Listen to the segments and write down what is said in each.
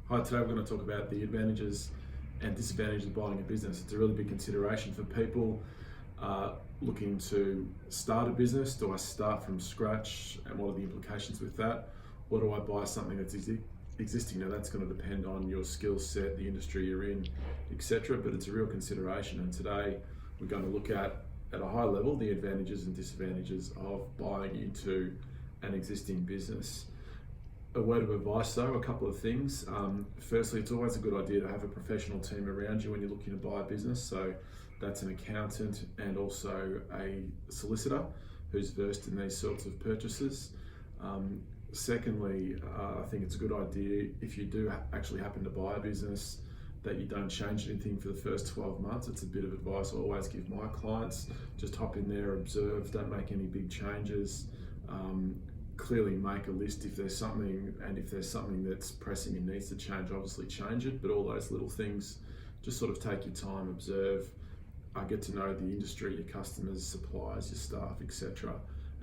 Hi, today we're going to talk about the advantages and disadvantages of buying a business. It's a really big consideration for people looking to start a business. Do I start from scratch, and what are the implications with that? Or do I buy something that's existing? Now that's going to depend on your skill set, the industry you're in, etc. But it's a real consideration, and today we're going to look at a high level, the advantages and disadvantages of buying into an existing business. A word of advice though, a couple of things. Firstly, it's always a good idea to have a professional team around you when you're looking to buy a business. So that's an accountant and also a solicitor who's versed in these sorts of purchases. Secondly, I think it's a good idea if you do actually happen to buy a business that you don't change anything for the first 12 months. It's a bit of advice I always give my clients. Just hop in there, observe, don't make any big changes. Clearly make a list if there's something, and if there's something that's pressing and needs to change, obviously change it, but all those little things, just sort of take your time, observe, get to know the industry, your customers, suppliers, your staff, etc.,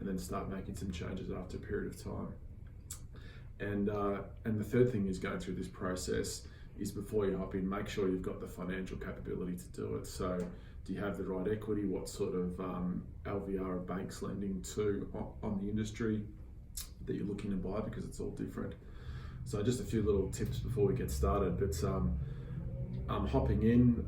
and then start making some changes after a period of time. And the third thing is going through this process is before you hop in, make sure you've got the financial capability to do it. So do you have the right equity? What sort of LVR are banks lending to on the industry that you're looking to buy, because it's all different. So just a few little tips before we get started, but hopping in,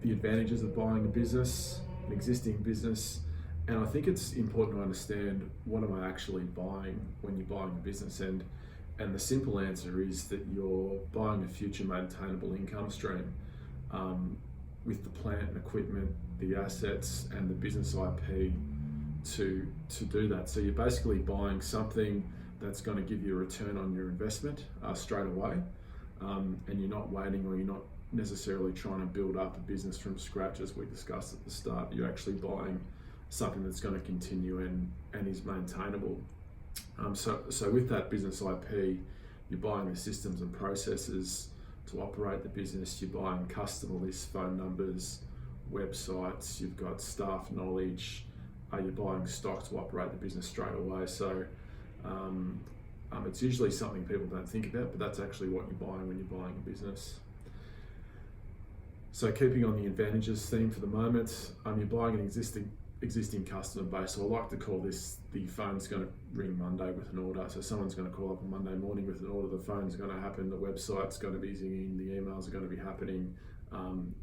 the advantages of buying a business, an existing business, and I think it's important to understand, what am I actually buying when you're buying a business? And the simple answer is that you're buying a future maintainable income stream with the plant and equipment, the assets and the business IP to do that. So you're basically buying something that's going to give you a return on your investment straight away, and you're not waiting, or you're not necessarily trying to build up a business from scratch as we discussed at the start. You're actually buying something that's going to continue and is maintainable. So with that business IP, you're buying the systems and processes to operate the business. You're buying customer lists, phone numbers, websites, you've got staff knowledge, you're buying stock to operate the business straight away. So it's usually something people don't think about, but that's actually what you're buying when you're buying a business. So keeping on the advantages theme for the moment, you're buying an existing customer base. So I like to call this, the phone's going to ring Monday with an order. So someone's going to call up on Monday morning with an order, the phone's going to happen, the website's going to be zinging, the emails are going to be happening,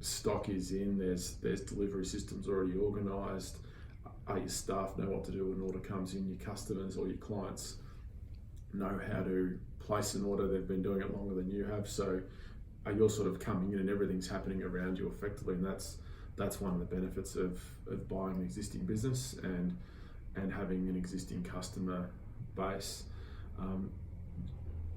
stock is in, there's delivery systems already organised. Your staff know what to do when an order comes in, your customers or your clients know how to place an order, they've been doing it longer than you have. So you're sort of coming in and everything's happening around you effectively, and that's one of the benefits of buying an existing business and having an existing customer base.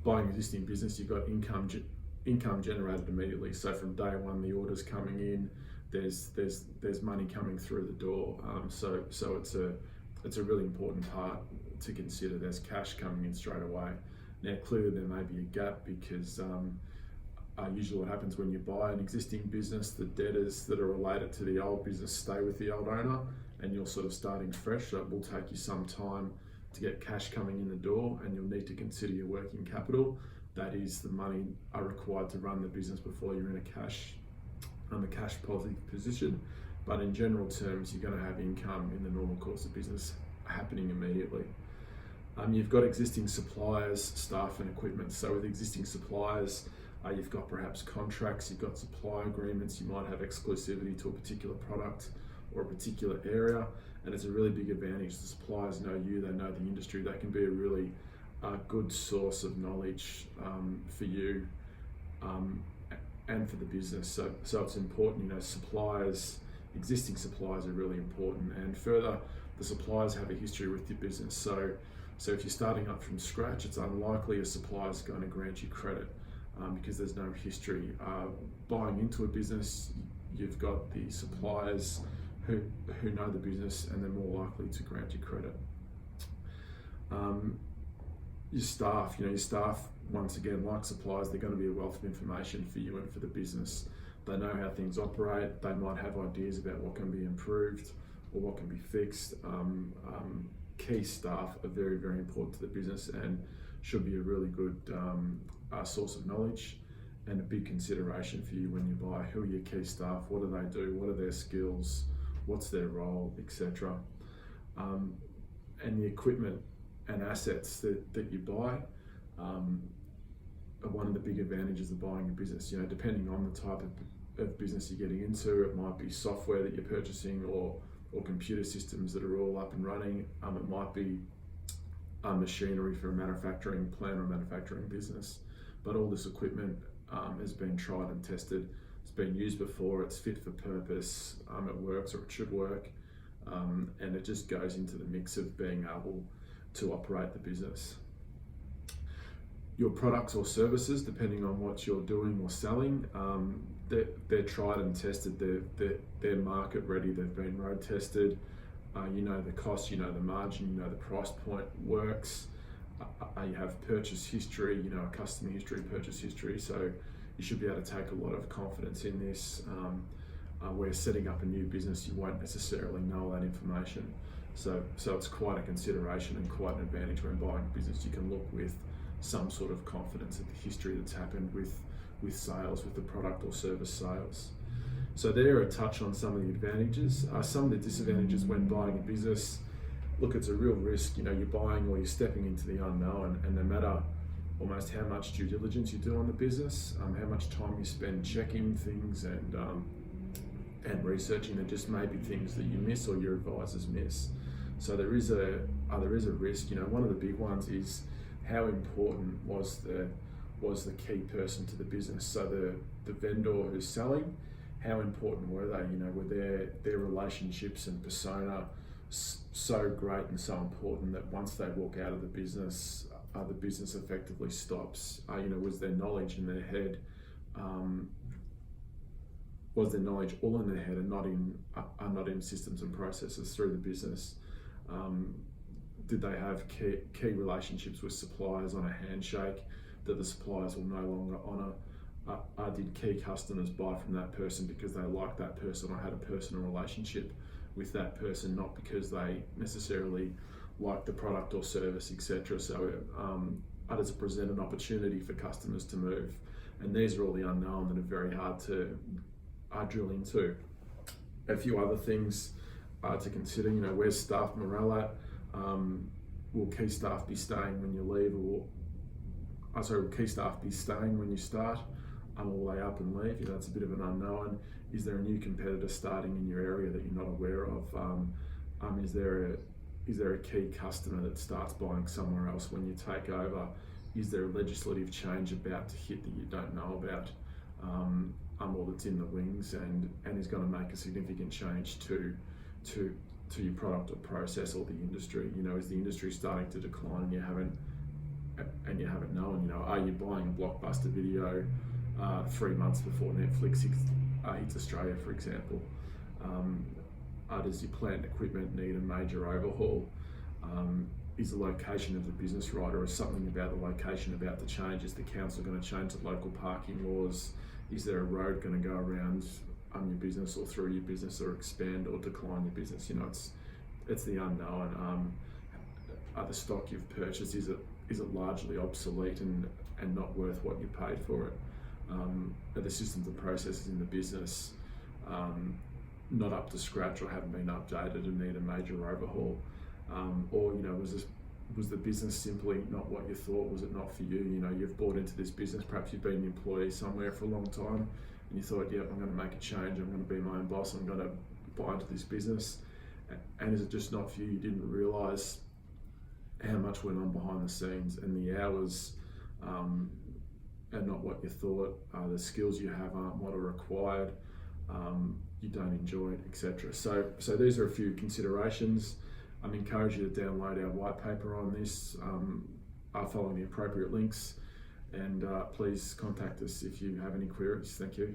Buying an existing business, you've got income generated immediately. So from day one, the order's coming in, there's money coming through the door. So it's a really important part to consider. There's cash coming in straight away. Now clearly there may be a gap, because usually what happens when you buy an existing business, the debtors that are related to the old business stay with the old owner, and you're sort of starting fresh. So it will take you some time to get cash coming in the door, and you'll need to consider your working capital. That is the money required to run the business before you're in a cash positive position. But in general terms, you're going to have income in the normal course of business happening immediately. You've got existing suppliers, staff and equipment. So with existing suppliers, you've got perhaps contracts, you've got supply agreements, you might have exclusivity to a particular product or a particular area, and it's a really big advantage. The suppliers know you, they know the industry, they can be a really good source of knowledge for you and for the business. So it's important, suppliers, existing suppliers are really important, and further, the suppliers have a history with your business. So if you're starting up from scratch, it's unlikely a supplier is going to grant you credit because there's no history. Buying into a business, you've got the suppliers who know the business, and they're more likely to grant you credit. Your staff, once again, like suppliers, they're going to be a wealth of information for you and for the business. They know how things operate. They might have ideas about what can be improved or what can be fixed. Key staff are very, very important to the business, and should be a really good source of knowledge and a big consideration for you when you buy. Who are your key staff? What do they do? What are their skills? What's their role, etc. And the equipment and assets that you buy are one of the big advantages of buying a business. You know, depending on the type of business you're getting into, it might be software that you're purchasing or computer systems that are all up and running. It might be machinery for a manufacturing plant or a manufacturing business. But all this equipment has been tried and tested. It's been used before, it's fit for purpose, it works, or it should work, and it just goes into the mix of being able to operate the business. Your products or services, depending on what you're doing or selling, they're tried and tested, they're market ready, they've been road tested. You know the cost, you know the margin, you know the price point works. You have purchase history, you know, a customer history, purchase history, so you should be able to take a lot of confidence in this. Where setting up a new business, you won't necessarily know that information. So it's quite a consideration and quite an advantage when buying a business. You can look with some sort of confidence at the history that's happened with sales, with the product or service sales. So there a touch on some of the advantages. Some of the disadvantages when buying a business. Look, it's a real risk. You know, you're buying or you're stepping into the unknown, and no matter almost how much due diligence you do on the business, how much time you spend checking things and researching, there just may be things that you miss or your advisors miss. So there is a risk. You know, one of the big ones is how important was the key person to the business. So the vendor who's selling, how important were they? You know, were their relationships and persona so great and so important that once they walk out of the business effectively stops? You know, was their knowledge in their head? Was their knowledge all in their head and not in systems and processes through the business? Did they have key relationships with suppliers on a handshake that the suppliers will no longer honour? Did key customers buy from that person because they liked that person or had a personal relationship with that person, not because they necessarily liked the product or service, etc. So does it present an opportunity for customers to move? And these are all the unknown that are very hard to drill into. A few other things to consider, you know, where's staff morale at? Will key staff be staying when you leave, will key staff be staying when you start? Will they up and leave? You know, it's a bit of an unknown. Is there a new competitor starting in your area that you're not aware of? Is there a key customer that starts buying somewhere else when you take over? Is there a legislative change about to hit that you don't know about? Or that's in the wings and is going to make a significant change to your product or process or the industry? You know, is the industry starting to decline and you haven't known? You know, are you buying a blockbuster video 3 months before Netflix hits Australia, for example? Does your plant and equipment need a major overhaul? Is the location of the business right, or is something about the location about to change? Is the council going to change the local parking laws? Is there a road going to go around your business or through your business, or expand or decline your business? You know, it's the unknown. The stock you've purchased, is it largely obsolete and not worth what you paid for it? Are the systems and processes in the business not up to scratch or haven't been updated and need a major overhaul? Or, you know, was the business simply not what you thought? Was it not for you? You know, you've bought into this business, perhaps you've been an employee somewhere for a long time and you thought, yeah, I'm going to make a change, I'm going to be my own boss, I'm going to buy into this business. And is it just not for you? You didn't realise how much went on behind the scenes, and the hours are not what you thought. The skills you have aren't what are required. You don't enjoy it, etc. So these are a few considerations. I encourage you to download our white paper on this, following the appropriate links, and please contact us if you have any queries. Thank you.